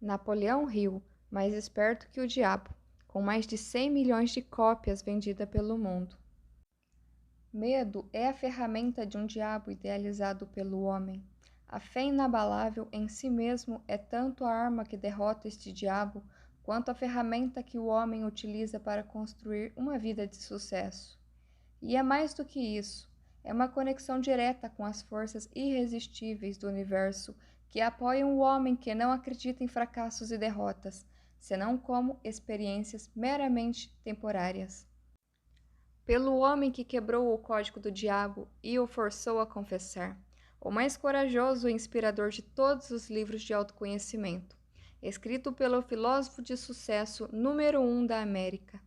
Napoleão Hill, mais esperto que o diabo, com mais de 100 milhões de cópias vendidas pelo mundo. Medo é a ferramenta de um diabo idealizado pelo homem. A fé inabalável em si mesmo é tanto a arma que derrota este diabo, quanto a ferramenta que o homem utiliza para construir uma vida de sucesso. E é mais do que isso, é uma conexão direta com as forças irresistíveis do universo que apoiam o homem que não acredita em fracassos e derrotas, senão como experiências meramente temporárias. Pelo homem que quebrou o código do diabo e o forçou a confessar, o mais corajoso e inspirador de todos os livros de autoconhecimento, escrito pelo filósofo de sucesso número 1 da América,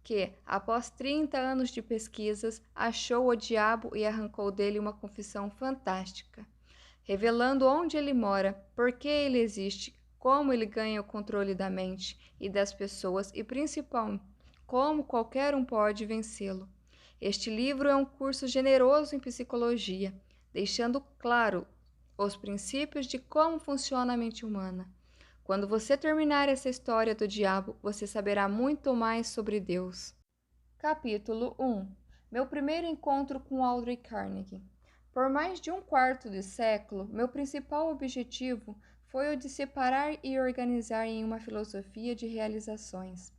que, após 30 anos de pesquisas, achou o diabo e arrancou dele uma confissão fantástica, revelando onde ele mora, por que ele existe, como ele ganha o controle da mente e das pessoas e, principalmente, como qualquer um pode vencê-lo. Este livro é um curso generoso em psicologia, deixando claro os princípios de como funciona a mente humana. Quando você terminar essa história do diabo, você saberá muito mais sobre Deus. Capítulo 1. Meu primeiro encontro com Andrew Carnegie. Por mais de um quarto de século, meu principal objetivo foi o de separar e organizar em uma filosofia de realizações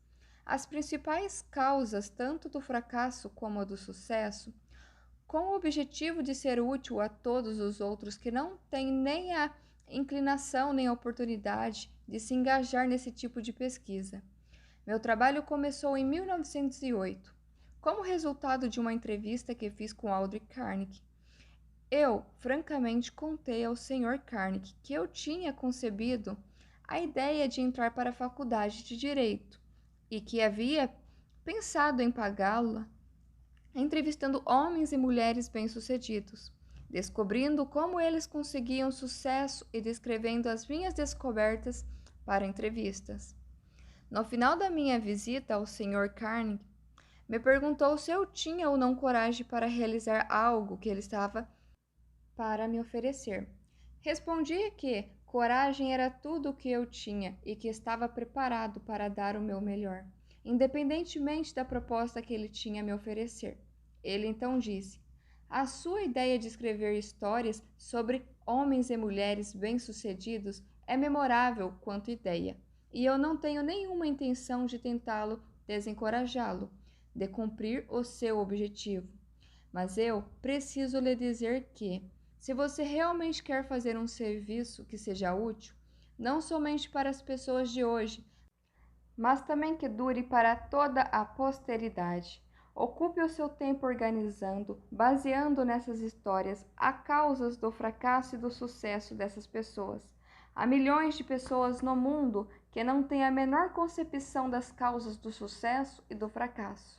as principais causas tanto do fracasso como do sucesso, com o objetivo de ser útil a todos os outros que não têm nem a inclinação nem a oportunidade de se engajar nesse tipo de pesquisa. Meu trabalho começou em 1908, como resultado de uma entrevista que fiz com Andrew Carnegie. Eu, francamente, contei ao Sr. Carnegie que eu tinha concebido a ideia de entrar para a faculdade de Direito e que havia pensado em pagá-la entrevistando homens e mulheres bem-sucedidos, descobrindo como eles conseguiam sucesso e descrevendo as minhas descobertas para entrevistas. No final da minha visita ao Sr. Carnegie, me perguntou se eu tinha ou não coragem para realizar algo que ele estava para me oferecer. Respondi que coragem era tudo o que eu tinha e que estava preparado para dar o meu melhor, independentemente da proposta que ele tinha a me oferecer. Ele então disse: a sua ideia de escrever histórias sobre homens e mulheres bem-sucedidos é memorável quanto ideia, e eu não tenho nenhuma intenção de tentá-lo desencorajá-lo de cumprir o seu objetivo. Mas eu preciso lhe dizer que, se você realmente quer fazer um serviço que seja útil, não somente para as pessoas de hoje, mas também que dure para toda a posteridade, ocupe o seu tempo organizando, baseando nessas histórias as causas do fracasso e do sucesso dessas pessoas. Há milhões de pessoas no mundo que não têm a menor concepção das causas do sucesso e do fracasso.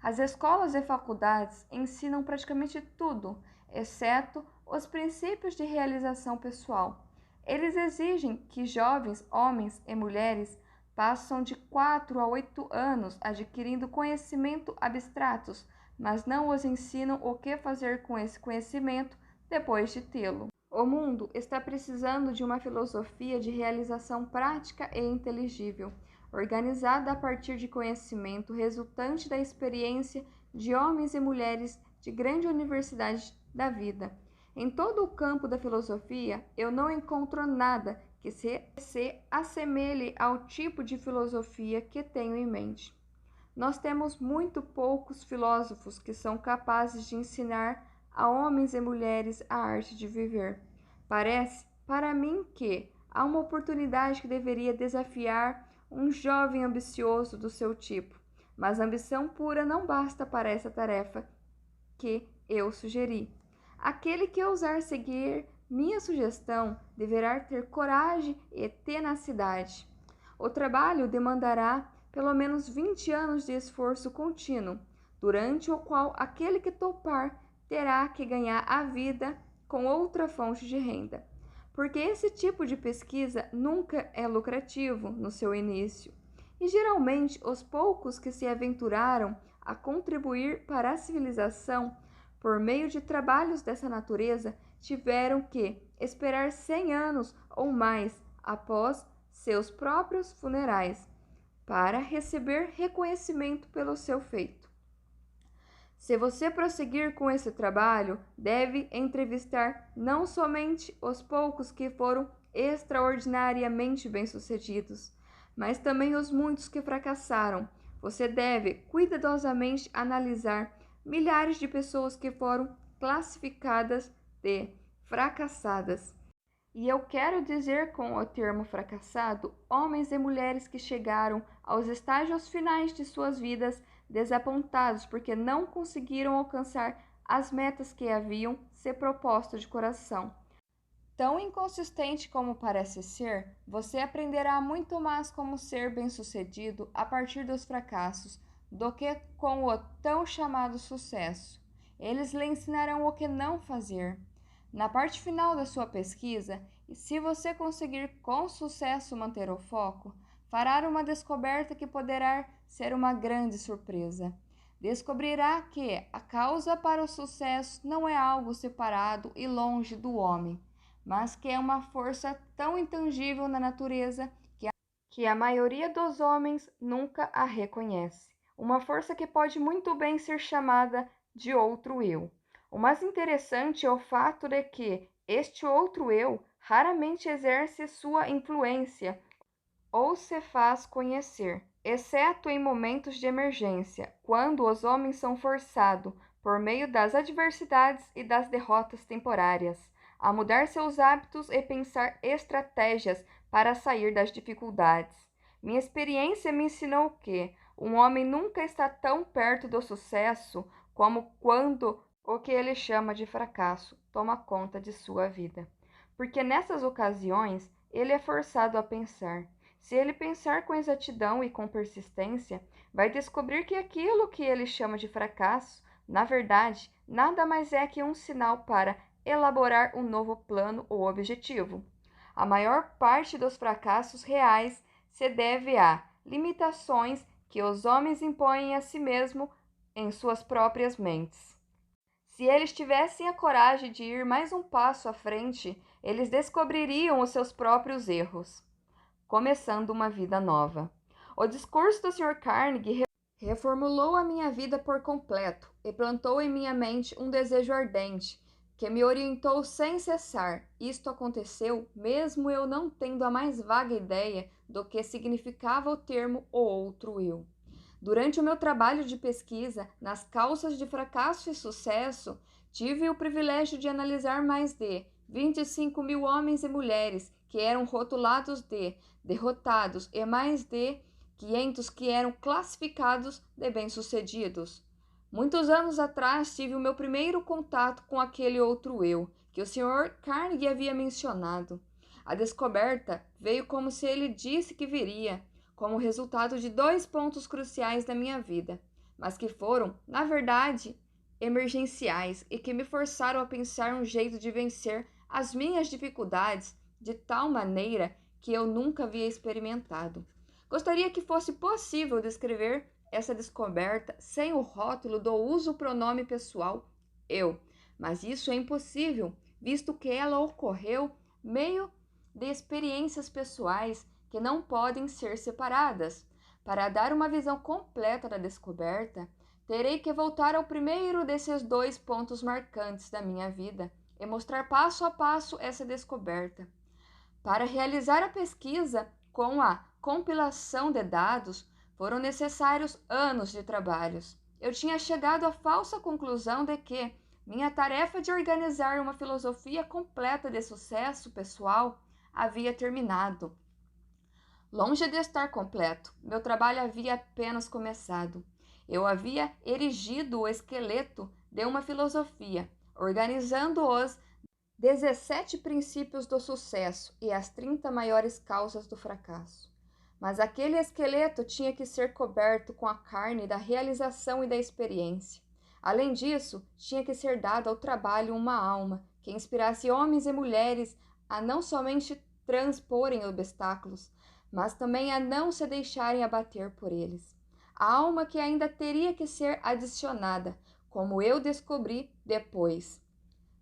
As escolas e faculdades ensinam praticamente tudo, exceto os princípios de realização pessoal. Eles exigem que jovens homens e mulheres passam de 4 a 8 anos adquirindo conhecimento abstratos, mas não os ensinam o que fazer com esse conhecimento depois de tê-lo. O mundo está precisando de uma filosofia de realização prática e inteligível, organizada a partir de conhecimento resultante da experiência de homens e mulheres de grande universidade da vida. Em todo o campo da filosofia, eu não encontro nada que se assemelhe ao tipo de filosofia que tenho em mente. Nós temos muito poucos filósofos que são capazes de ensinar a homens e mulheres a arte de viver. Parece, para mim, que há uma oportunidade que deveria desafiar um jovem ambicioso do seu tipo, mas ambição pura não basta para essa tarefa que eu sugeri. Aquele que ousar seguir minha sugestão deverá ter coragem e tenacidade. O trabalho demandará pelo menos 20 anos de esforço contínuo, durante o qual aquele que topar terá que ganhar a vida com outra fonte de renda, porque esse tipo de pesquisa nunca é lucrativo no seu início, e geralmente os poucos que se aventuraram a contribuir para a civilização por meio de trabalhos dessa natureza tiveram que esperar 100 anos ou mais após seus próprios funerais, para receber reconhecimento pelo seu feito. Se você prosseguir com esse trabalho, deve entrevistar não somente os poucos que foram extraordinariamente bem-sucedidos, mas também os muitos que fracassaram. Você deve cuidadosamente analisar milhares de pessoas que foram classificadas de fracassadas. E eu quero dizer com o termo fracassado, homens e mulheres que chegaram aos estágios finais de suas vidas desapontados porque não conseguiram alcançar as metas que haviam se proposto de coração. Tão inconsistente como parece ser, você aprenderá muito mais como ser bem-sucedido a partir dos fracassos do que com o tão chamado sucesso. Eles lhe ensinarão o que não fazer. Na parte final da sua pesquisa, e se você conseguir com sucesso manter o foco, fará uma descoberta que poderá ser uma grande surpresa. Descobrirá que a causa para o sucesso não é algo separado e longe do homem, mas que é uma força tão intangível na natureza que a maioria dos homens nunca a reconhece. Uma força que pode muito bem ser chamada de outro eu. O mais interessante é o fato de que este outro eu raramente exerce sua influência ou se faz conhecer, exceto em momentos de emergência, quando os homens são forçados, por meio das adversidades e das derrotas temporárias, a mudar seus hábitos e pensar estratégias para sair das dificuldades. Minha experiência me ensinou que um homem nunca está tão perto do sucesso como quando o que ele chama de fracasso toma conta de sua vida. Porque nessas ocasiões ele é forçado a pensar. Se ele pensar com exatidão e com persistência, vai descobrir que aquilo que ele chama de fracasso, na verdade, nada mais é que um sinal para elaborar um novo plano ou objetivo. A maior parte dos fracassos reais se deve a limitações que os homens impõem a si mesmos em suas próprias mentes. Se eles tivessem a coragem de ir mais um passo à frente, eles descobririam os seus próprios erros, começando uma vida nova. O discurso do Sr. Carnegie reformulou a minha vida por completo e plantou em minha mente um desejo ardente que me orientou sem cessar. Isto aconteceu mesmo eu não tendo a mais vaga ideia do que significava o termo o outro eu. Durante o meu trabalho de pesquisa nas causas de fracasso e sucesso, tive o privilégio de analisar mais de 25 mil homens e mulheres que eram rotulados de derrotados e mais de 500 que eram classificados de bem-sucedidos. Muitos anos atrás tive o meu primeiro contato com aquele outro eu, que o Sr. Carnegie havia mencionado. A descoberta veio como se ele disse que viria, como resultado de 2 pontos cruciais da minha vida, mas que foram, na verdade, emergenciais e que me forçaram a pensar um jeito de vencer as minhas dificuldades de tal maneira que eu nunca havia experimentado. Gostaria que fosse possível descrever essa descoberta sem o rótulo do uso pronome pessoal eu, mas isso é impossível, visto que ela ocorreu meio de experiências pessoais que não podem ser separadas. Para dar uma visão completa da descoberta, terei que voltar ao primeiro desses 2 pontos marcantes da minha vida e mostrar passo a passo essa descoberta. Para realizar a pesquisa com a compilação de dados, foram necessários anos de trabalhos. Eu tinha chegado à falsa conclusão de que minha tarefa de organizar uma filosofia completa de sucesso pessoal havia terminado. Longe de estar completo, meu trabalho havia apenas começado. Eu havia erigido o esqueleto de uma filosofia, organizando os 17 princípios do sucesso e as 30 maiores causas do fracasso. Mas aquele esqueleto tinha que ser coberto com a carne da realização e da experiência. Além disso, tinha que ser dado ao trabalho uma alma que inspirasse homens e mulheres a não somente transporem obstáculos, mas também a não se deixarem abater por eles. A alma que ainda teria que ser adicionada, como eu descobri depois.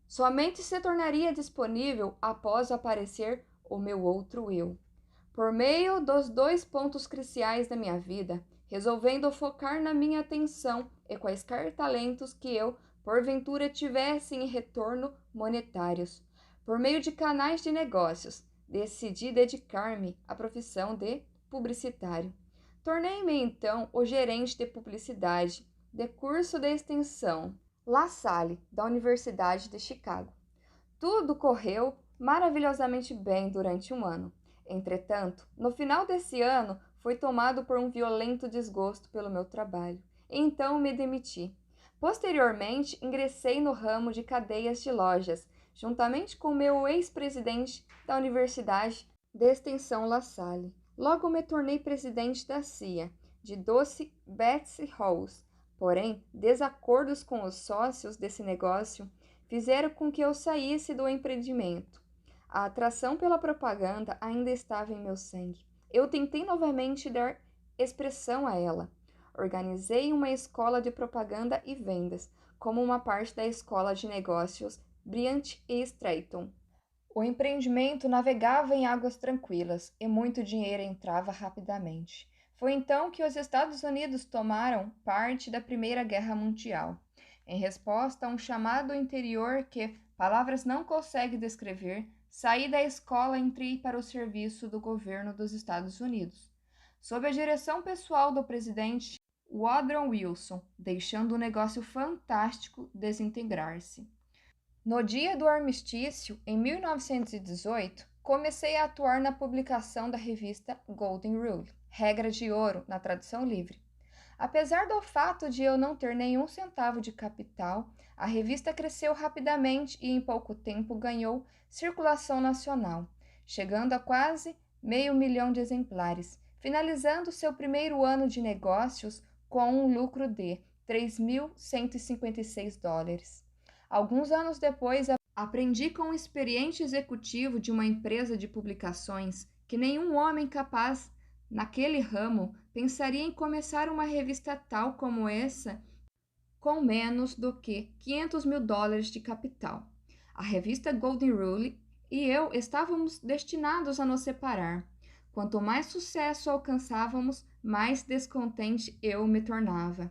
Somente se tornaria disponível após aparecer o meu outro eu. Por meio dos 2 pontos cruciais da minha vida, resolvendo focar na minha atenção e quaisquer talentos que eu, porventura, tivesse em retorno monetários. Por meio de canais de negócios, decidi dedicar-me à profissão de publicitário. Tornei-me então o gerente de publicidade de curso de extensão La Salle, da Universidade de Chicago. Tudo correu maravilhosamente bem durante um ano. Entretanto, no final desse ano, fui tomado por um violento desgosto pelo meu trabalho, e então me demiti. Posteriormente, ingressei no ramo de cadeias de lojas, juntamente com meu ex-presidente da Universidade de Extensão La Salle. Logo me tornei presidente da CIA, de Doce Betsy Halls. Porém, desacordos com os sócios desse negócio fizeram com que eu saísse do empreendimento. A atração pela propaganda ainda estava em meu sangue. Eu tentei novamente dar expressão a ela. Organizei uma escola de propaganda e vendas, como uma parte da escola de negócios Bryant e Stratton. O empreendimento navegava em águas tranquilas e muito dinheiro entrava rapidamente. Foi então que os Estados Unidos tomaram parte da Primeira Guerra Mundial. Em resposta a um chamado interior que palavras não conseguem descrever, saí da escola e entrei para o serviço do governo dos Estados Unidos, sob a direção pessoal do presidente Woodrow Wilson, deixando o negócio fantástico desintegrar-se. No dia do armistício, em 1918, comecei a atuar na publicação da revista Golden Rule, Regra de Ouro, na tradução livre. Apesar do fato de eu não ter nenhum centavo de capital, a revista cresceu rapidamente e em pouco tempo ganhou circulação nacional, chegando a quase 500.000 de exemplares, finalizando seu primeiro ano de negócios com um lucro de $3.156. Alguns anos depois, aprendi com um experiente executivo de uma empresa de publicações que nenhum homem capaz naquele ramo pensaria em começar uma revista tal como essa com menos do que $500.000 de capital. A revista Golden Rule e eu estávamos destinados a nos separar. Quanto mais sucesso alcançávamos, mais descontente eu me tornava.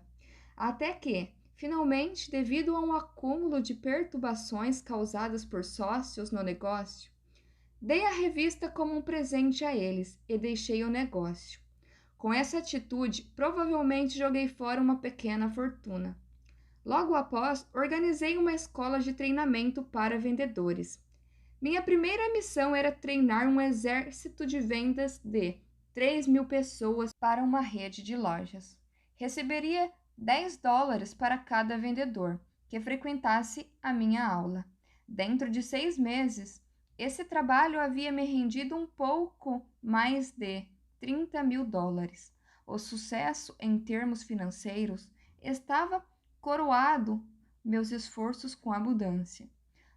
Até que, finalmente, devido a um acúmulo de perturbações causadas por sócios no negócio, dei a revista como um presente a eles e deixei o negócio. Com essa atitude, provavelmente joguei fora uma pequena fortuna. Logo após, organizei uma escola de treinamento para vendedores. Minha primeira missão era treinar um exército de vendas de 3.000 pessoas para uma rede de lojas. Receberia $10 para cada vendedor que frequentasse a minha aula. Dentro de 6 meses, esse trabalho havia me rendido um pouco mais de $30.000. O sucesso em termos financeiros estava coroado meus esforços com abundância.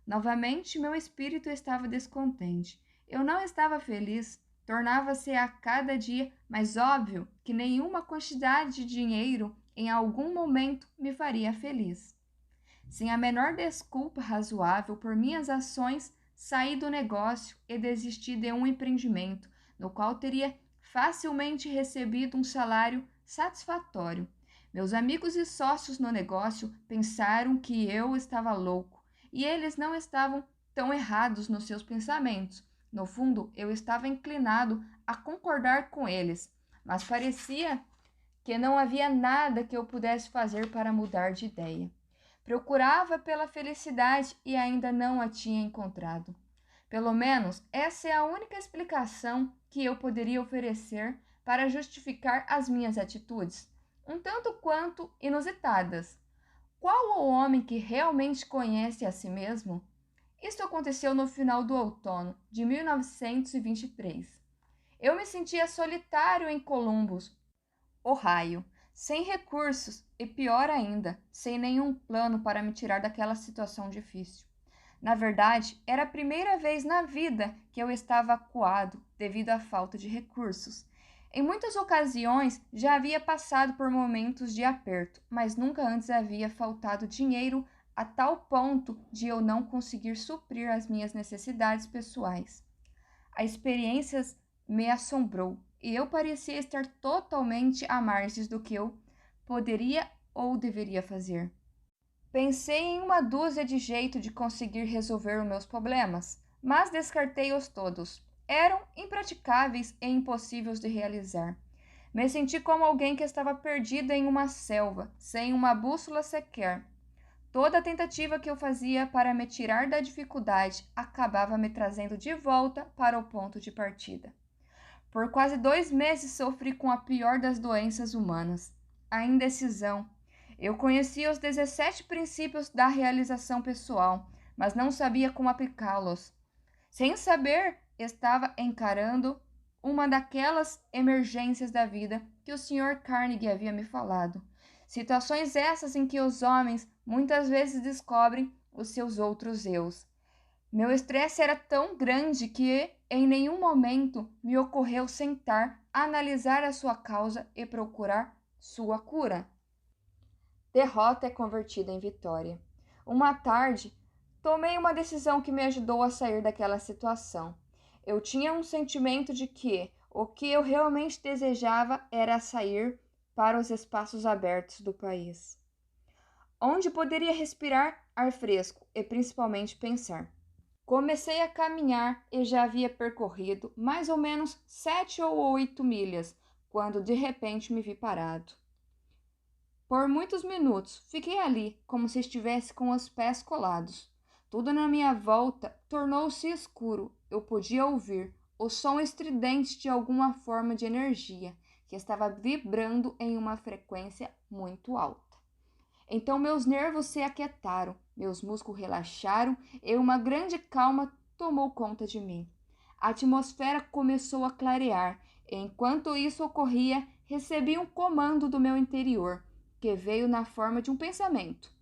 Novamente, meu espírito estava descontente. Eu não estava feliz. Tornava-se a cada dia mais óbvio que nenhuma quantidade de dinheiro em algum momento me faria feliz. Sem a menor desculpa razoável por minhas ações, saí do negócio e desisti de um empreendimento no qual teria facilmente recebido um salário satisfatório. Meus amigos e sócios no negócio pensaram que eu estava louco, e eles não estavam tão errados nos seus pensamentos. No fundo, eu estava inclinado a concordar com eles, mas parecia que não havia nada que eu pudesse fazer para mudar de ideia. Procurava pela felicidade e ainda não a tinha encontrado. Pelo menos essa é a única explicação que eu poderia oferecer para justificar as minhas atitudes, um tanto quanto inusitadas. Qual o homem que realmente conhece a si mesmo? Isso aconteceu no final do outono de 1923. Eu me sentia solitário em Columbus, Ohio, sem recursos e, pior ainda, sem nenhum plano para me tirar daquela situação difícil. Na verdade, era a primeira vez na vida que eu estava acuado devido à falta de recursos. Em muitas ocasiões já havia passado por momentos de aperto, mas nunca antes havia faltado dinheiro a tal ponto de eu não conseguir suprir as minhas necessidades pessoais. As experiências me assombrou e eu parecia estar totalmente à margem do que eu poderia ou deveria fazer. Pensei em uma dúzia de jeitos de conseguir resolver os meus problemas, mas descartei-os todos. Eram impraticáveis e impossíveis de realizar. Me senti como alguém que estava perdida em uma selva, sem uma bússola sequer. Toda tentativa que eu fazia para me tirar da dificuldade acabava me trazendo de volta para o ponto de partida. Por quase 2 meses sofri com a pior das doenças humanas, a indecisão. Eu conhecia os 17 princípios da realização pessoal, mas não sabia como aplicá-los. Sem saber, estava encarando uma daquelas emergências da vida que o Sr. Carnegie havia me falado. Situações essas em que os homens muitas vezes descobrem os seus outros eus. Meu estresse era tão grande que em nenhum momento me ocorreu sentar, analisar a sua causa e procurar sua cura. Derrota é convertida em vitória. Uma tarde, tomei uma decisão que me ajudou a sair daquela situação. Eu tinha um sentimento de que o que eu realmente desejava era sair para os espaços abertos do país, onde poderia respirar ar fresco e principalmente pensar. Comecei a caminhar e já havia percorrido mais ou menos 7 ou 8 milhas, quando de repente me vi parado. Por muitos minutos fiquei ali, como se estivesse com os pés colados. Tudo na minha volta tornou-se escuro. Eu podia ouvir o som estridente de alguma forma de energia que estava vibrando em uma frequência muito alta. Então meus nervos se aquietaram, meus músculos relaxaram e uma grande calma tomou conta de mim. A atmosfera começou a clarear e enquanto isso ocorria, recebi um comando do meu interior, que veio na forma de um pensamento,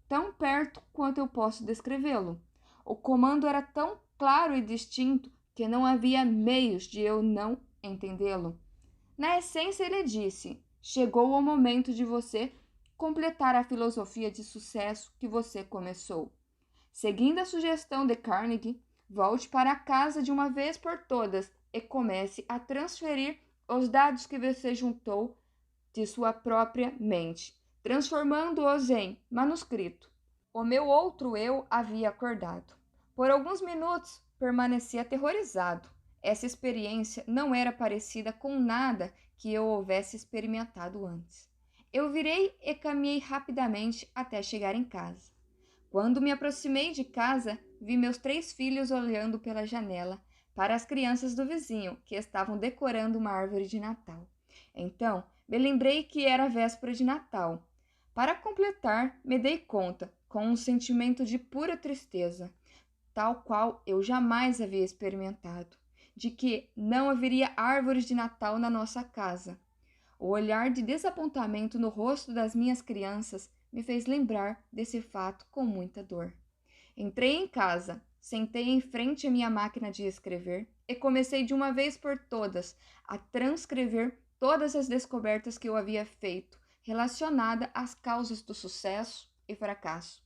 tão perto quanto eu posso descrevê-lo. O comando era tão claro e distinto que não havia meios de eu não entendê-lo. Na essência, ele disse: chegou o momento de você completar a filosofia de sucesso que você começou. Seguindo a sugestão de Carnegie, volte para casa de uma vez por todas e comece a transferir os dados que você juntou de sua própria mente, transformando-os em manuscrito. O meu outro eu havia acordado. Por alguns minutos permaneci aterrorizado. Essa experiência não era parecida com nada que eu houvesse experimentado antes. Eu virei e caminhei rapidamente até chegar em casa. Quando me aproximei de casa, vi meus 3 filhos olhando pela janela para as crianças do vizinho, que estavam decorando uma árvore de Natal. Então, me lembrei que era véspera de Natal. Para completar, me dei conta, com um sentimento de pura tristeza, tal qual eu jamais havia experimentado, de que não haveria árvores de Natal na nossa casa. O olhar de desapontamento no rosto das minhas crianças me fez lembrar desse fato com muita dor. Entrei em casa, sentei em frente à minha máquina de escrever e comecei de uma vez por todas a transcrever todas as descobertas que eu havia feito relacionadas às causas do sucesso e fracasso.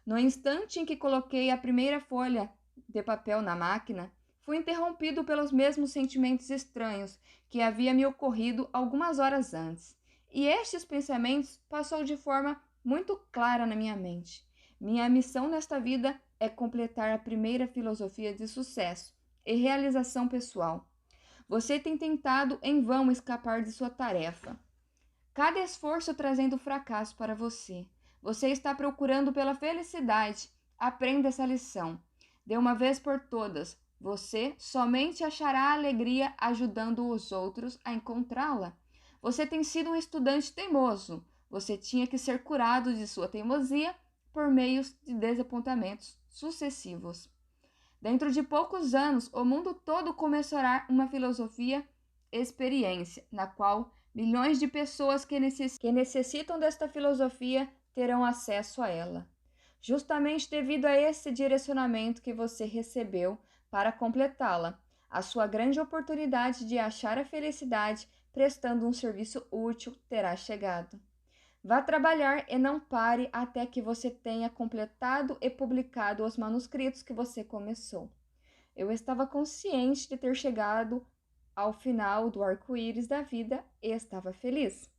No instante em que coloquei a primeira folha de papel na máquina, fui interrompido pelos mesmos sentimentos estranhos que havia me ocorrido algumas horas antes. E estes pensamentos passou de forma muito clara na minha mente. Minha missão nesta vida é completar a primeira filosofia de sucesso e realização pessoal. Você tem tentado em vão escapar de sua tarefa. Cada esforço trazendo fracasso para você. Você está procurando pela felicidade. Aprenda essa lição. De uma vez por todas, você somente achará alegria ajudando os outros a encontrá-la. Você tem sido um estudante teimoso. Você tinha que ser curado de sua teimosia por meio de desapontamentos sucessivos. Dentro de poucos anos, o mundo todo começará uma filosofia experiência, na qual milhões de pessoas que necessitam desta filosofia terão acesso a ela. Justamente devido a esse direcionamento que você recebeu para completá-la, a sua grande oportunidade de achar a felicidade prestando um serviço útil terá chegado. Vá trabalhar e não pare até que você tenha completado e publicado os manuscritos que você começou. Eu estava consciente de ter chegado ao final do arco-íris da vida, estava feliz.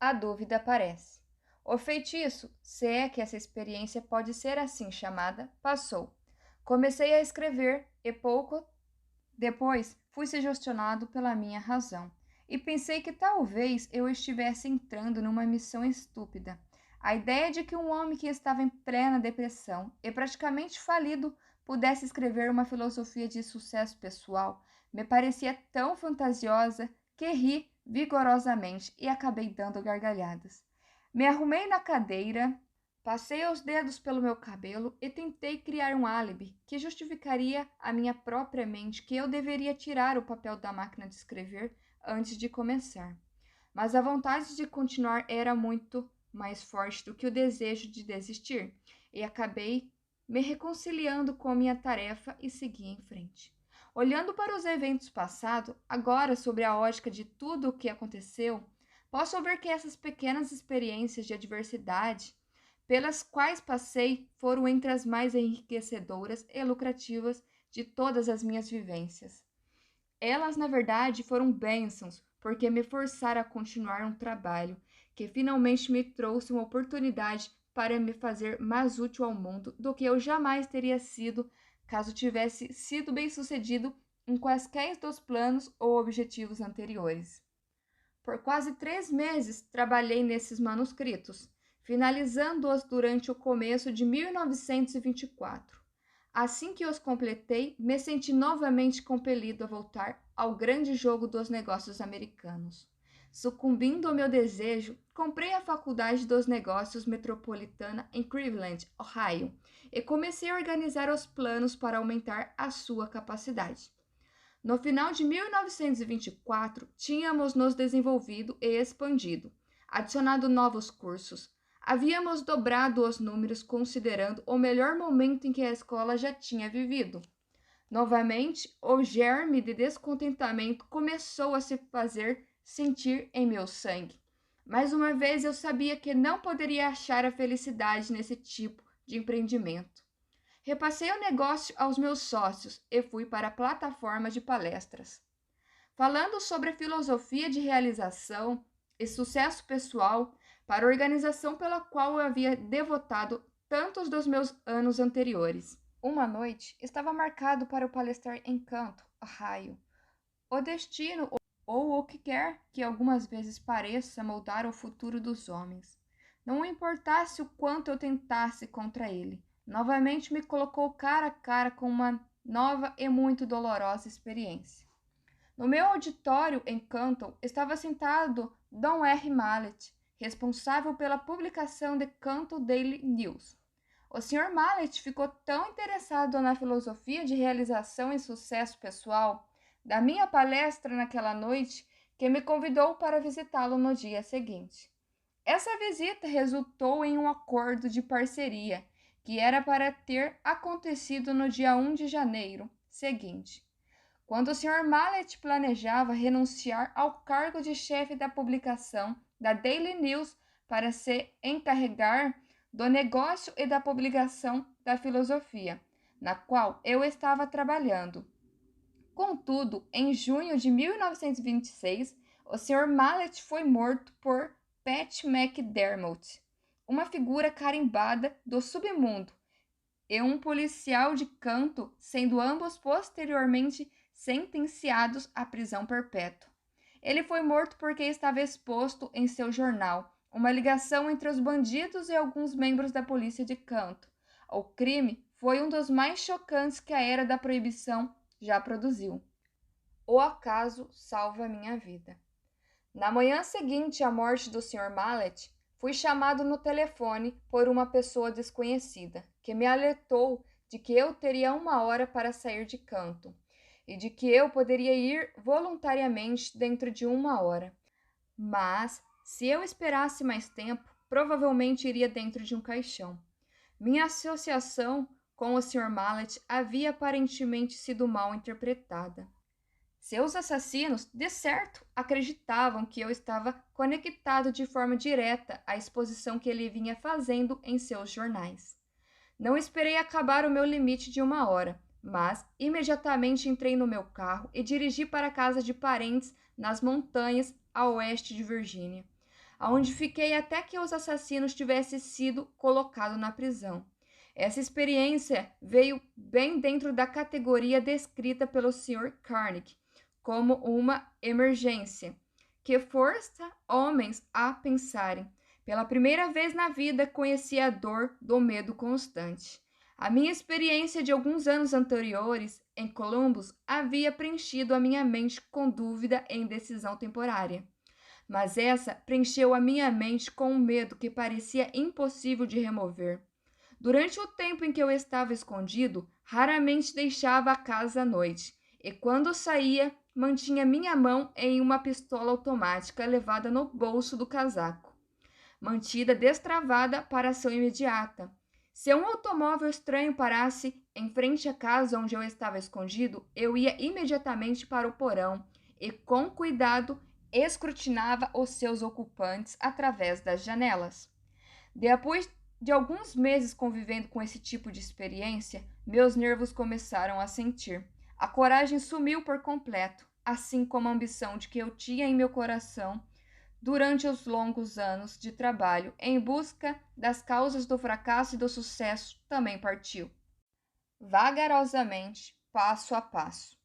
A dúvida aparece. O feitiço, se é que essa experiência pode ser assim chamada, passou. Comecei a escrever e pouco depois fui sugestionado pela minha razão. E pensei que talvez eu estivesse entrando numa missão estúpida. A ideia de que um homem que estava em plena depressão e praticamente falido pudesse escrever uma filosofia de sucesso pessoal me parecia tão fantasiosa que ri vigorosamente e acabei dando gargalhadas. Me arrumei na cadeira, passei os dedos pelo meu cabelo e tentei criar um álibi que justificaria à minha própria mente que eu deveria tirar o papel da máquina de escrever antes de começar. Mas a vontade de continuar era muito mais forte do que o desejo de desistir, e acabei me reconciliando com minha tarefa e segui em frente. Olhando para os eventos passados, agora sobre a ótica de tudo o que aconteceu, posso ver que essas pequenas experiências de adversidade pelas quais passei foram entre as mais enriquecedoras e lucrativas de todas as minhas vivências. Elas, na verdade, foram bênçãos, porque me forçaram a continuar um trabalho que finalmente me trouxe uma oportunidade para me fazer mais útil ao mundo do que eu jamais teria sido caso tivesse sido bem-sucedido em quaisquer dos planos ou objetivos anteriores. Por quase 3 meses trabalhei nesses manuscritos, finalizando-os durante o começo de 1924. Assim que os completei, me senti novamente compelido a voltar ao grande jogo dos negócios americanos. Sucumbindo ao meu desejo, comprei a Faculdade dos Negócios Metropolitana em Cleveland, Ohio, e comecei a organizar os planos para aumentar a sua capacidade. No final de 1924, tínhamos nos desenvolvido e expandido, adicionado novos cursos. Havíamos dobrado os números considerando o melhor momento em que a escola já tinha vivido. Novamente, o germe de descontentamento começou a se fazer sentir em meu sangue. Mais uma vez eu sabia que não poderia achar a felicidade nesse tipo de empreendimento. Repassei o negócio aos meus sócios e fui para a plataforma de palestras. Falando sobre a filosofia de realização e sucesso pessoal para a organização pela qual eu havia devotado tantos dos meus anos anteriores. Uma noite estava marcado para eu palestrar em Canton, Ohio. O destino, ou o que quer que algumas vezes pareça moldar o futuro dos homens, não importasse o quanto eu tentasse contra ele, novamente me colocou cara a cara com uma nova e muito dolorosa experiência. No meu auditório em Canton estava sentado Don R. Mallet, responsável pela publicação de Canton Daily News. O Sr. Mallet ficou tão interessado na filosofia de realização e sucesso pessoal da minha palestra naquela noite que me convidou para visitá-lo no dia seguinte. Essa visita resultou em um acordo de parceria que era para ter acontecido no dia 1 de janeiro seguinte, quando o Sr. Mallet planejava renunciar ao cargo de chefe da publicação da Daily News para se encarregar do negócio e da publicação da filosofia, na qual eu estava trabalhando. Contudo, em junho de 1926, o Sr. Mallet foi morto por Pat McDermott, uma figura carimbada do submundo, e um policial de Canton, sendo ambos posteriormente sentenciados à prisão perpétua. Ele foi morto porque estava exposto em seu jornal uma ligação entre os bandidos e alguns membros da polícia de Canton. O crime foi um dos mais chocantes que a era da proibição já produziu. O acaso salva minha vida. Na manhã seguinte à morte do Sr. Mallet, fui chamado no telefone por uma pessoa desconhecida, que me alertou de que eu teria 1 hora para sair de Canton e de que eu poderia ir voluntariamente dentro de 1 hora. Mas, se eu esperasse mais tempo, provavelmente iria dentro de um caixão. Minha associação com o Sr. Mallet havia aparentemente sido mal interpretada. Seus assassinos, de certo, acreditavam que eu estava conectado de forma direta à exposição que ele vinha fazendo em seus jornais. Não esperei acabar o meu limite de 1 hora, Mas imediatamente entrei no meu carro e dirigi para a casa de parentes nas montanhas a oeste de Virgínia, aonde fiquei até que os assassinos tivessem sido colocados na prisão. Essa experiência veio bem dentro da categoria descrita pelo Sr. Carnegie como uma emergência, que força homens a pensarem. Pela primeira vez na vida, conheci a dor do medo constante. A minha experiência de alguns anos anteriores em Columbus havia preenchido a minha mente com dúvida e indecisão temporária. Mas essa preencheu a minha mente com um medo que parecia impossível de remover. Durante o tempo em que eu estava escondido, raramente deixava a casa à noite, e quando saía, mantinha minha mão em uma pistola automática levada no bolso do casaco, mantida destravada para ação imediata. Se um automóvel estranho parasse em frente à casa onde eu estava escondido, eu ia imediatamente para o porão e, com cuidado, escrutinava os seus ocupantes através das janelas. Depois de alguns meses convivendo com esse tipo de experiência, meus nervos começaram a sentir. A coragem sumiu por completo, assim como a ambição de que eu tinha em meu coração durante os longos anos de trabalho em busca das causas do fracasso e do sucesso também partiu. Vagarosamente, passo a passo,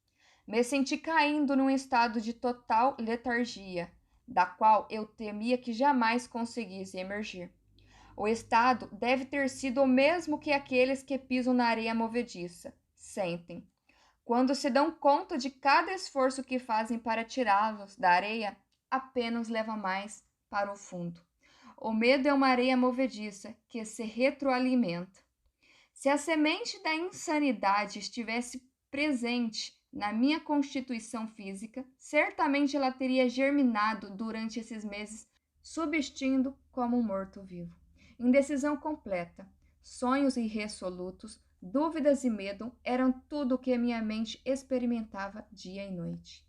me senti caindo num estado de total letargia, da qual eu temia que jamais conseguisse emergir. O estado deve ter sido o mesmo que aqueles que pisam na areia movediça sentem. Quando se dão conta de cada esforço que fazem para tirá-los da areia, apenas leva mais para o fundo. O medo é uma areia movediça que se retroalimenta. Se a semente da insanidade estivesse presente na minha constituição física, certamente ela teria germinado durante esses meses, subsistindo como um morto-vivo. Indecisão completa, sonhos irresolutos, dúvidas e medo eram tudo o que minha mente experimentava dia e noite.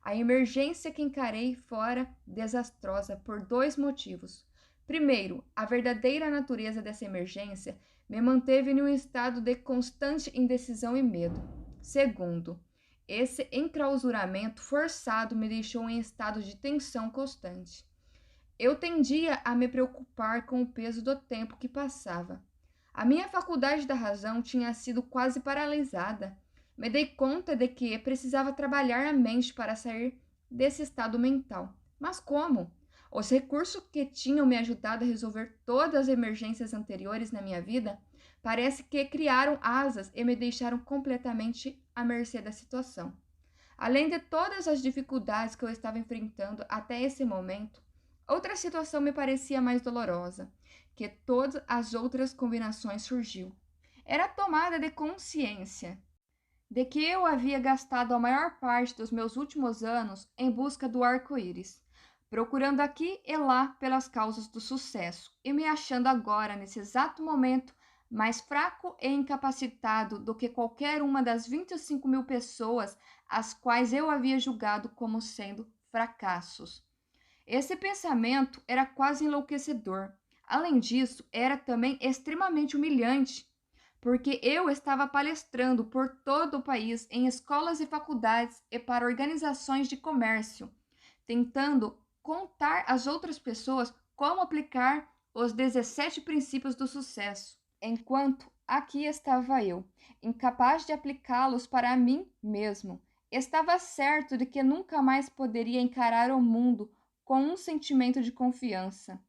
A emergência que encarei fora desastrosa por dois motivos. Primeiro, a verdadeira natureza dessa emergência me manteve em um estado de constante indecisão e medo. Segundo, esse enclausuramento forçado me deixou em estado de tensão constante. Eu tendia a me preocupar com o peso do tempo que passava. A minha faculdade da razão tinha sido quase paralisada. Me dei conta de que precisava trabalhar a mente para sair desse estado mental. Mas como? Os recursos que tinham me ajudado a resolver todas as emergências anteriores na minha vida parece que criaram asas e me deixaram completamente à mercê da situação. Além de todas as dificuldades que eu estava enfrentando até esse momento, outra situação me parecia mais dolorosa, que todas as outras combinações surgiu. Era a tomada de consciência de que eu havia gastado a maior parte dos meus últimos anos em busca do arco-íris, procurando aqui e lá pelas causas do sucesso, e me achando agora, nesse exato momento, mais fraco e incapacitado do que qualquer uma das 25.000 pessoas as quais eu havia julgado como sendo fracassos. Esse pensamento era quase enlouquecedor. Além disso, era também extremamente humilhante, porque eu estava palestrando por todo o país em escolas e faculdades e para organizações de comércio, tentando contar às outras pessoas como aplicar os 17 princípios do sucesso, enquanto aqui estava eu, incapaz de aplicá-los para mim mesmo. Estava certo de que nunca mais poderia encarar o mundo com um sentimento de confiança.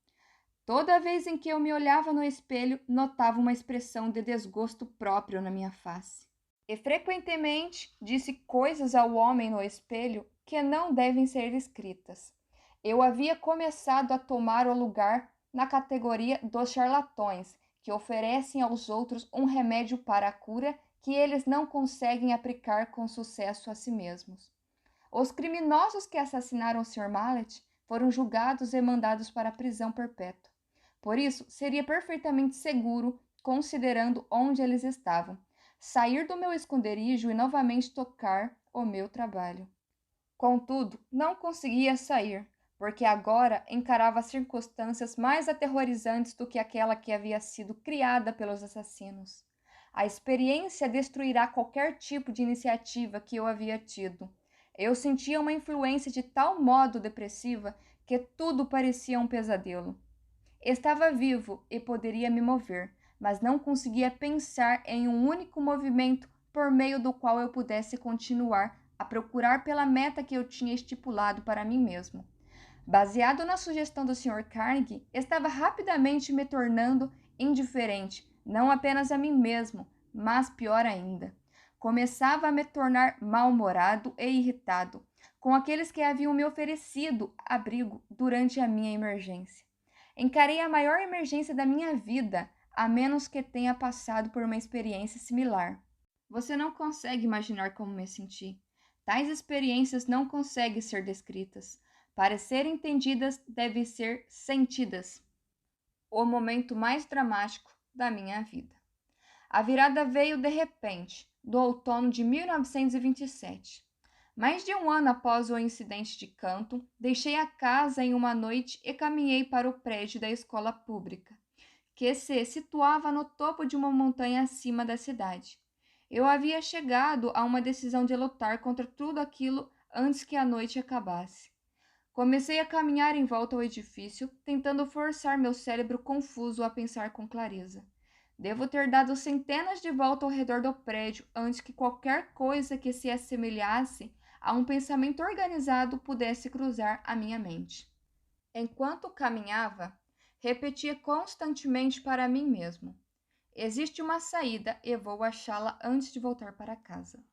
Toda vez em que eu me olhava no espelho, notava uma expressão de desgosto próprio na minha face. E frequentemente disse coisas ao homem no espelho que não devem ser escritas. Eu havia começado a tomar o lugar na categoria dos charlatões, que oferecem aos outros um remédio para a cura que eles não conseguem aplicar com sucesso a si mesmos. Os criminosos que assassinaram o Sr. Mallet foram julgados e mandados para a prisão perpétua. Por isso, seria perfeitamente seguro, considerando onde eles estavam, sair do meu esconderijo e novamente tocar o meu trabalho. Contudo, não conseguia sair, porque agora encarava circunstâncias mais aterrorizantes do que aquela que havia sido criada pelos assassinos. A experiência destruirá qualquer tipo de iniciativa que eu havia tido. Eu sentia uma influência de tal modo depressiva que tudo parecia um pesadelo. Estava vivo e poderia me mover, mas não conseguia pensar em um único movimento por meio do qual eu pudesse continuar a procurar pela meta que eu tinha estipulado para mim mesmo. Baseado na sugestão do Sr. Carnegie, estava rapidamente me tornando indiferente, não apenas a mim mesmo, mas pior ainda. Começava a me tornar mal-humorado e irritado com aqueles que haviam me oferecido abrigo durante a minha emergência. Encarei a maior emergência da minha vida, a menos que tenha passado por uma experiência similar. Você não consegue imaginar como me senti. Tais experiências não conseguem ser descritas. Para serem entendidas, devem ser sentidas. O momento mais dramático da minha vida. A virada veio de repente, do outono de 1927. Mais de um ano após o incidente de Canton, deixei a casa em uma noite e caminhei para o prédio da escola pública, que se situava no topo de uma montanha acima da cidade. Eu havia chegado a uma decisão de lutar contra tudo aquilo antes que a noite acabasse. Comecei a caminhar em volta ao edifício, tentando forçar meu cérebro confuso a pensar com clareza. Devo ter dado centenas de voltas ao redor do prédio antes que qualquer coisa que se assemelhasse a um pensamento organizado pudesse cruzar a minha mente. Enquanto caminhava, repetia constantemente para mim mesmo: existe uma saída e vou achá-la antes de voltar para casa.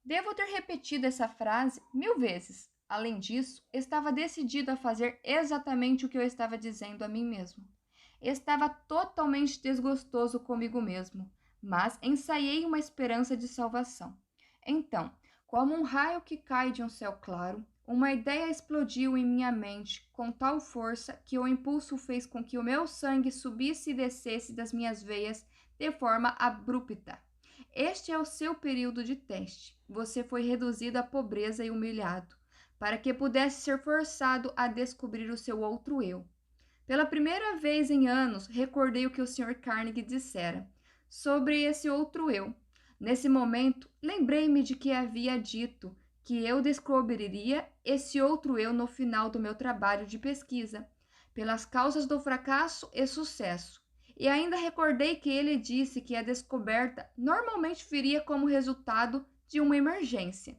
Devo ter repetido essa frase 1000 vezes. Além disso, estava decidido a fazer exatamente o que eu estava dizendo a mim mesmo. Estava totalmente desgostoso comigo mesmo, mas ensaiei uma esperança de salvação. Então, como um raio que cai de um céu claro, uma ideia explodiu em minha mente com tal força que o impulso fez com que o meu sangue subisse e descesse das minhas veias de forma abrupta. Este é o seu período de teste. Você foi reduzido à pobreza e humilhado, para que pudesse ser forçado a descobrir o seu outro eu. Pela primeira vez em anos, recordei o que o Sr. Carnegie dissera sobre esse outro eu. Nesse momento, lembrei-me de que havia dito que eu descobriria esse outro eu no final do meu trabalho de pesquisa, pelas causas do fracasso e sucesso. E ainda recordei que ele disse que a descoberta normalmente viria como resultado de uma emergência,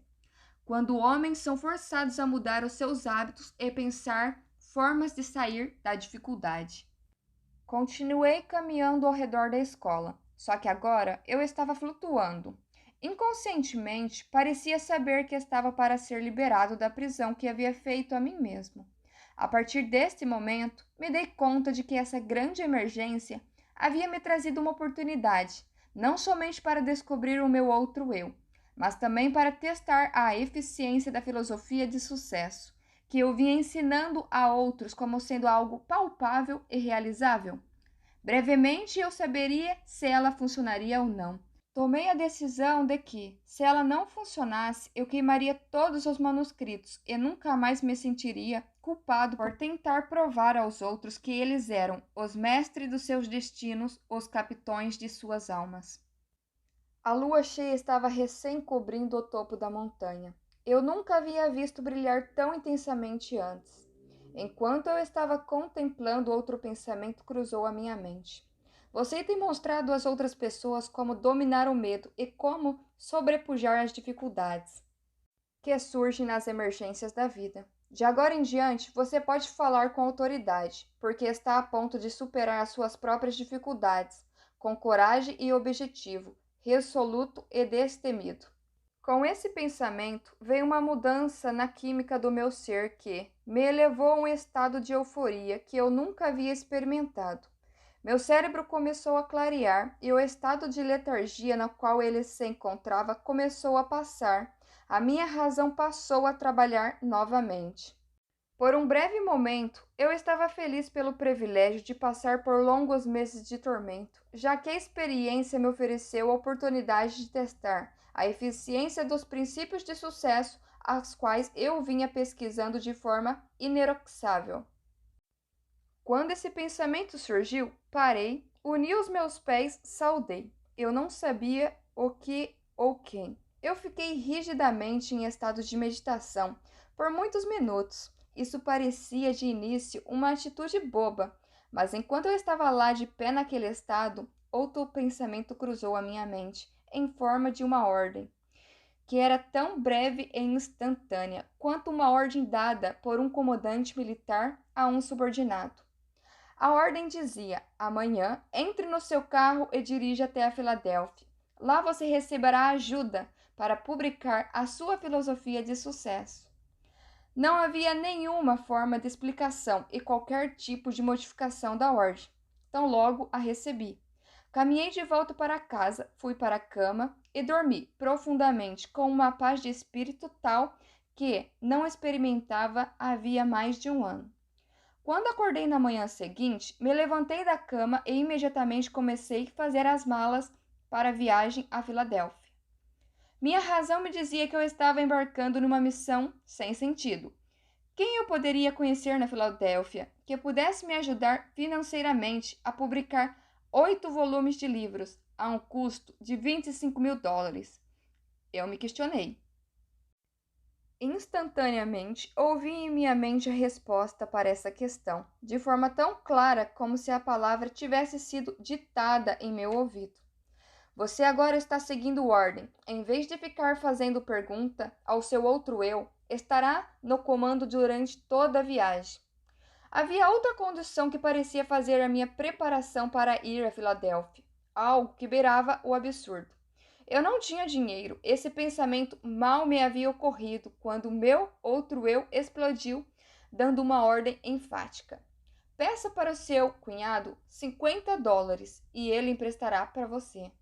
quando homens são forçados a mudar os seus hábitos e pensar formas de sair da dificuldade. Continuei caminhando ao redor da escola, só que agora eu estava flutuando. Inconscientemente, parecia saber que estava para ser liberado da prisão que havia feito a mim mesmo. A partir deste momento, me dei conta de que essa grande emergência havia me trazido uma oportunidade, não somente para descobrir o meu outro eu, mas também para testar a eficiência da filosofia de sucesso, que eu vinha ensinando a outros como sendo algo palpável e realizável. Brevemente eu saberia se ela funcionaria ou não. Tomei a decisão de que, se ela não funcionasse, eu queimaria todos os manuscritos e nunca mais me sentiria culpado por tentar provar aos outros que eles eram os mestres dos seus destinos, os capitões de suas almas. A lua cheia estava recém cobrindo o topo da montanha. Eu nunca havia visto brilhar tão intensamente antes. Enquanto eu estava contemplando, outro pensamento cruzou a minha mente. Você tem mostrado às outras pessoas como dominar o medo e como sobrepujar as dificuldades que surgem nas emergências da vida. De agora em diante, você pode falar com autoridade, porque está a ponto de superar as suas próprias dificuldades, com coragem e objetivo, resoluto e destemido. Com esse pensamento, veio uma mudança na química do meu ser que me elevou a um estado de euforia que eu nunca havia experimentado. Meu cérebro começou a clarear e o estado de letargia no qual ele se encontrava começou a passar. A minha razão passou a trabalhar novamente. Por um breve momento, eu estava feliz pelo privilégio de passar por longos meses de tormento, já que a experiência me ofereceu a oportunidade de testar a eficiência dos princípios de sucesso, as quais eu vinha pesquisando de forma inexorável. Quando esse pensamento surgiu, parei, uni os meus pés, saudei. eu não sabia o que ou quem. Eu fiquei rigidamente em estado de meditação por muitos minutos. Isso parecia de início uma atitude boba, mas enquanto eu estava lá de pé naquele estado, outro pensamento cruzou a minha mente, em forma de uma ordem, que era tão breve e instantânea quanto uma ordem dada por um comandante militar a um subordinado. A ordem dizia: amanhã entre no seu carro e dirija até a Filadélfia. Lá você receberá ajuda para publicar a sua filosofia de sucesso. Não havia nenhuma forma de explicação e qualquer tipo de modificação da ordem. Tão logo a recebi. Caminhei de volta para casa, fui para a cama e dormi profundamente com uma paz de espírito tal que não experimentava havia mais de um ano. Quando acordei na manhã seguinte, me levantei da cama e imediatamente comecei a fazer as malas para a viagem a Filadélfia. Minha razão me dizia que eu estava embarcando numa missão sem sentido. Quem eu poderia conhecer na Filadélfia que pudesse me ajudar financeiramente a publicar 8 volumes de livros a um custo de $25.000? Eu me questionei. Instantaneamente, ouvi em minha mente a resposta para essa questão, de forma tão clara como se a palavra tivesse sido ditada em meu ouvido. Você agora está seguindo ordem. Em vez de ficar fazendo pergunta ao seu outro eu, estará no comando durante toda a viagem. Havia outra condição que parecia fazer a minha preparação para ir a Filadélfia, algo que beirava o absurdo. Eu não tinha dinheiro. Esse pensamento mal me havia ocorrido quando o meu outro eu explodiu, dando uma ordem enfática. Peça para o seu cunhado $50 e ele emprestará para você.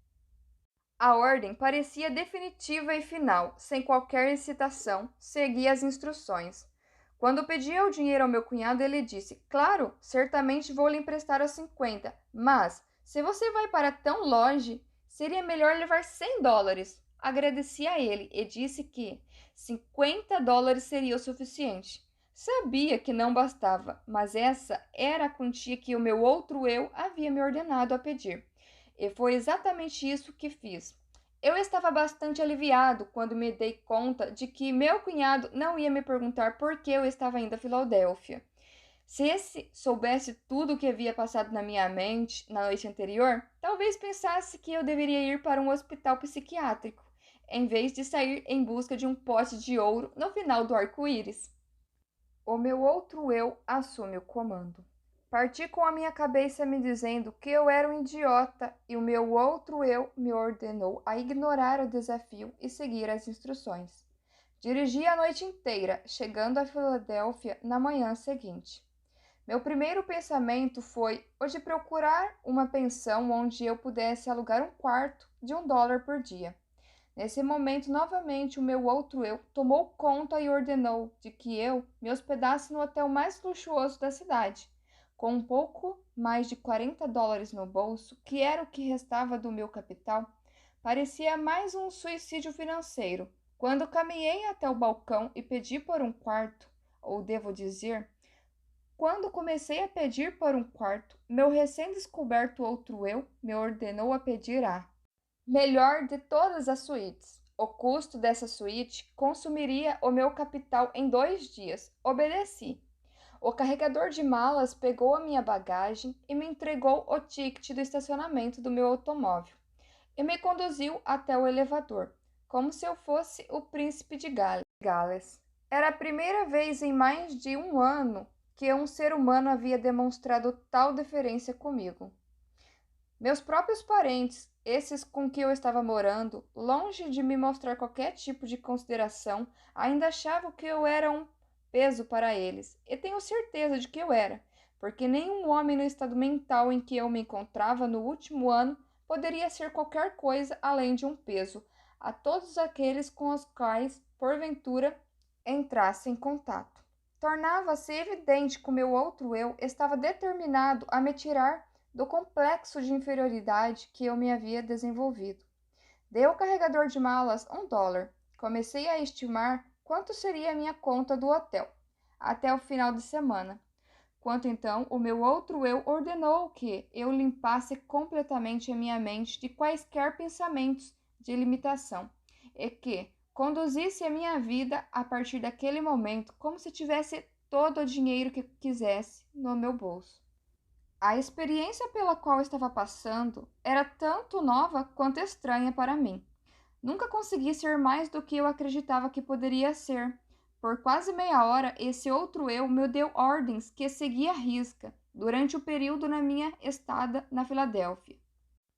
A ordem parecia definitiva e final. Sem qualquer hesitação, segui as instruções. Quando pedi o dinheiro ao meu cunhado, ele disse: claro, certamente vou lhe emprestar os 50, mas se você vai para tão longe, seria melhor levar $100. Agradeci a ele e disse que $50 seria o suficiente. Sabia que não bastava, mas essa era a quantia que o meu outro eu havia me ordenado a pedir. E foi exatamente isso que fiz. Eu estava bastante aliviado quando me dei conta de que meu cunhado não ia me perguntar por que eu estava indo a Filadélfia. Se esse soubesse tudo o que havia passado na minha mente na noite anterior, talvez pensasse que eu deveria ir para um hospital psiquiátrico, em vez de sair em busca de um pote de ouro no final do arco-íris. O meu outro eu assume o comando. Parti com a minha cabeça me dizendo que eu era um idiota e o meu outro eu me ordenou a ignorar o desafio e seguir as instruções. Dirigi a noite inteira, chegando a Filadélfia na manhã seguinte. Meu primeiro pensamento foi o de procurar uma pensão onde eu pudesse alugar um quarto de $1 por dia. Nesse momento, novamente, o meu outro eu tomou conta e ordenou de que eu me hospedasse no hotel mais luxuoso da cidade. Com um pouco mais de $40 no bolso, que era o que restava do meu capital, parecia mais um suicídio financeiro. Quando caminhei até o balcão e pedi por um quarto, ou devo dizer, quando comecei a pedir por um quarto, meu recém-descoberto outro eu me ordenou a pedir a melhor de todas as suítes. O custo dessa suíte consumiria o meu capital em 2 dias. Obedeci. O carregador de malas pegou a minha bagagem e me entregou o ticket do estacionamento do meu automóvel e me conduziu até o elevador, como se eu fosse o príncipe de Gales. Era a primeira vez em mais de um ano que um ser humano havia demonstrado tal deferência comigo. Meus próprios parentes, esses com que eu estava morando, longe de me mostrar qualquer tipo de consideração, ainda achavam que eu era um peso para eles. E tenho certeza de que eu era, porque nenhum homem no estado mental em que eu me encontrava no último ano poderia ser qualquer coisa além de um peso a todos aqueles com os quais, porventura, entrasse em contato. Tornava-se evidente que o meu outro eu estava determinado a me tirar do complexo de inferioridade que eu me havia desenvolvido. Dei ao carregador de malas $1. Comecei a estimar quanto seria a minha conta do hotel até o final de semana. quando então o meu outro eu ordenou que eu limpasse completamente a minha mente de quaisquer pensamentos de limitação e que conduzisse a minha vida a partir daquele momento como se tivesse todo o dinheiro que quisesse no meu bolso. A experiência pela qual eu estava passando era tanto nova quanto estranha para mim. Nunca consegui ser mais do que eu acreditava que poderia ser. Por quase meia hora, esse outro eu me deu ordens que segui à risca durante o período na minha estada na Filadélfia.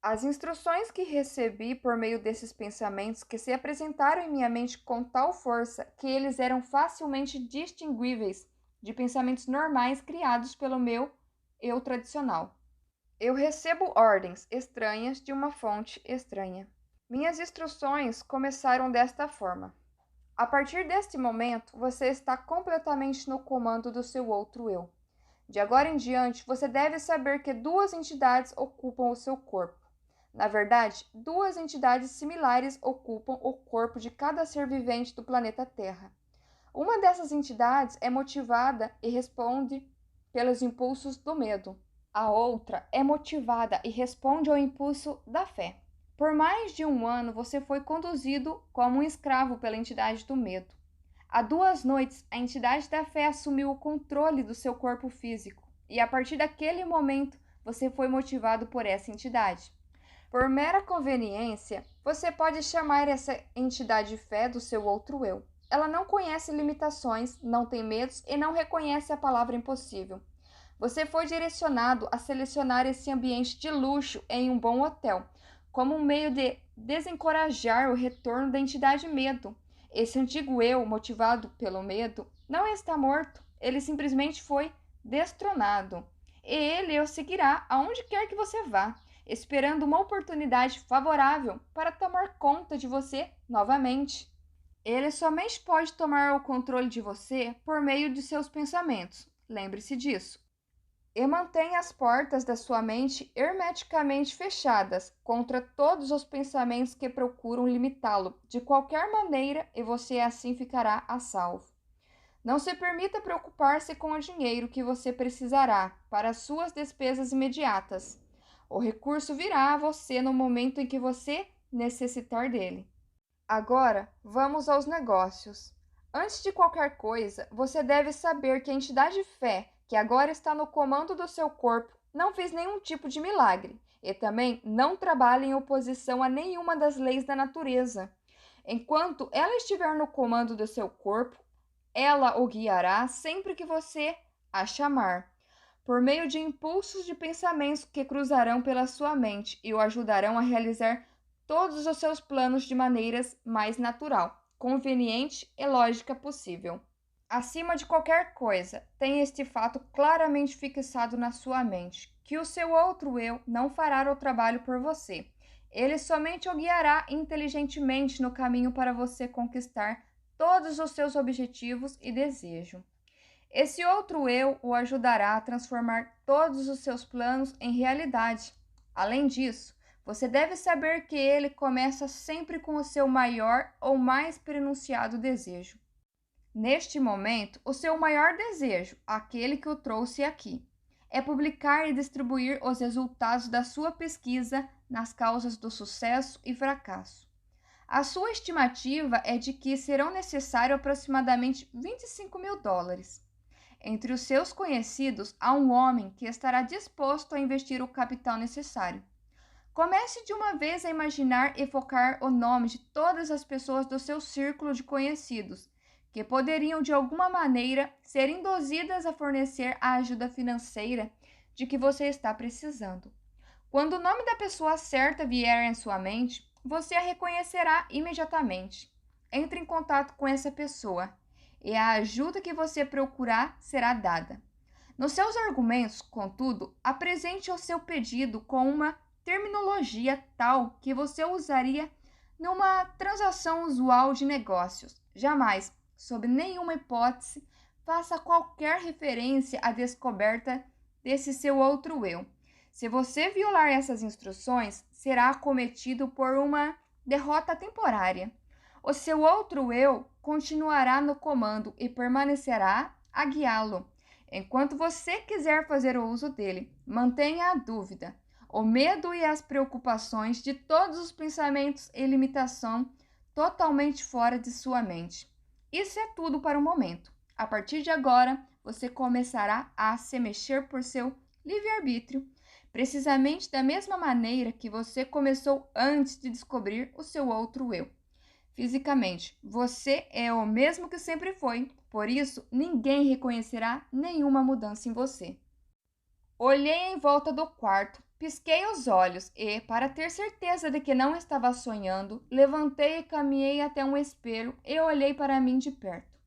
As instruções que recebi por meio desses pensamentos que se apresentaram em minha mente com tal força que eles eram facilmente distinguíveis de pensamentos normais criados pelo meu eu tradicional. Eu recebo ordens estranhas de uma fonte estranha. Minhas instruções começaram desta forma: a partir deste momento, você está completamente no comando do seu outro eu. De agora em diante, você deve saber que duas entidades ocupam o seu corpo. Na verdade, duas entidades similares ocupam o corpo de cada ser vivente do planeta Terra. Uma dessas entidades é motivada e responde pelos impulsos do medo. A outra é motivada e responde ao impulso da fé. Por mais de um ano, você foi conduzido como um escravo pela entidade do medo. Há 2 noites, a entidade da fé assumiu o controle do seu corpo físico, e a partir daquele momento, você foi motivado por essa entidade. Por mera conveniência, você pode chamar essa entidade fé do seu outro eu. Ela não conhece limitações, não tem medos e não reconhece a palavra impossível. Você foi direcionado a selecionar esse ambiente de luxo em um bom hotel, como um meio de desencorajar o retorno da entidade medo. Esse antigo eu, motivado pelo medo, não está morto, ele simplesmente foi destronado. E ele o seguirá aonde quer que você vá, esperando uma oportunidade favorável para tomar conta de você novamente. Ele somente pode tomar o controle de você por meio de seus pensamentos. Lembre-se disso. E mantenha as portas da sua mente hermeticamente fechadas contra todos os pensamentos que procuram limitá-lo de qualquer maneira e você assim ficará a salvo. Não se permita preocupar-se com o dinheiro que você precisará para as suas despesas imediatas. O recurso virá a você no momento em que você necessitar dele. Agora, vamos aos negócios. Antes de qualquer coisa, você deve saber que a entidade fé, que agora está no comando do seu corpo, não fez nenhum tipo de milagre e também não trabalha em oposição a nenhuma das leis da natureza. Enquanto ela estiver no comando do seu corpo, ela o guiará sempre que você a chamar, por meio de impulsos de pensamentos que cruzarão pela sua mente e o ajudarão a realizar todos os seus planos de maneiras mais natural, conveniente e lógica possível. Acima de qualquer coisa, tenha este fato claramente fixado na sua mente, que o seu outro eu não fará o trabalho por você. Ele somente o guiará inteligentemente no caminho para você conquistar todos os seus objetivos e desejos. Esse outro eu o ajudará a transformar todos os seus planos em realidade. Além disso, você deve saber que ele começa sempre com o seu maior ou mais pronunciado desejo. Neste momento, o seu maior desejo, aquele que o trouxe aqui, é publicar e distribuir os resultados da sua pesquisa nas causas do sucesso e fracasso. A sua estimativa é de que serão necessários aproximadamente $25.000. Entre os seus conhecidos, há um homem que estará disposto a investir o capital necessário. Comece de uma vez a imaginar e focar o nome de todas as pessoas do seu círculo de conhecidos, que poderiam de alguma maneira ser induzidas a fornecer a ajuda financeira de que você está precisando. Quando o nome da pessoa certa vier em sua mente, você a reconhecerá imediatamente. Entre em contato com essa pessoa e a ajuda que você procurar será dada. Nos seus argumentos, contudo, apresente o seu pedido com uma terminologia tal que você usaria numa transação usual de negócios. Jamais, sob nenhuma hipótese, faça qualquer referência à descoberta desse seu outro eu. Se você violar essas instruções, será acometido por uma derrota temporária. O seu outro eu continuará no comando e permanecerá a guiá-lo. Enquanto você quiser fazer o uso dele, mantenha a dúvida, o medo e as preocupações de todos os pensamentos e limitação totalmente fora de sua mente. Isso é tudo para o momento. A partir de agora, você começará a se mexer por seu livre-arbítrio, precisamente da mesma maneira que você começou antes de descobrir o seu outro eu. Fisicamente, você é o mesmo que sempre foi, por isso ninguém reconhecerá nenhuma mudança em você. Olhei em volta do quarto, pisquei os olhos e, para ter certeza de que não estava sonhando, levantei e caminhei até um espelho e olhei para mim de perto.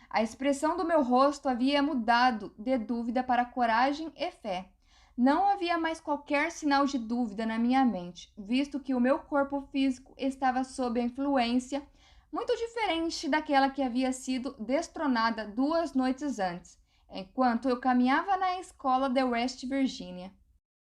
A expressão do meu rosto havia mudado de dúvida para coragem e fé. Não havia mais qualquer sinal de dúvida na minha mente, visto que o meu corpo físico estava sob a influência muito diferente daquela que havia sido destronada 2 noites antes, enquanto eu caminhava na escola de West Virginia.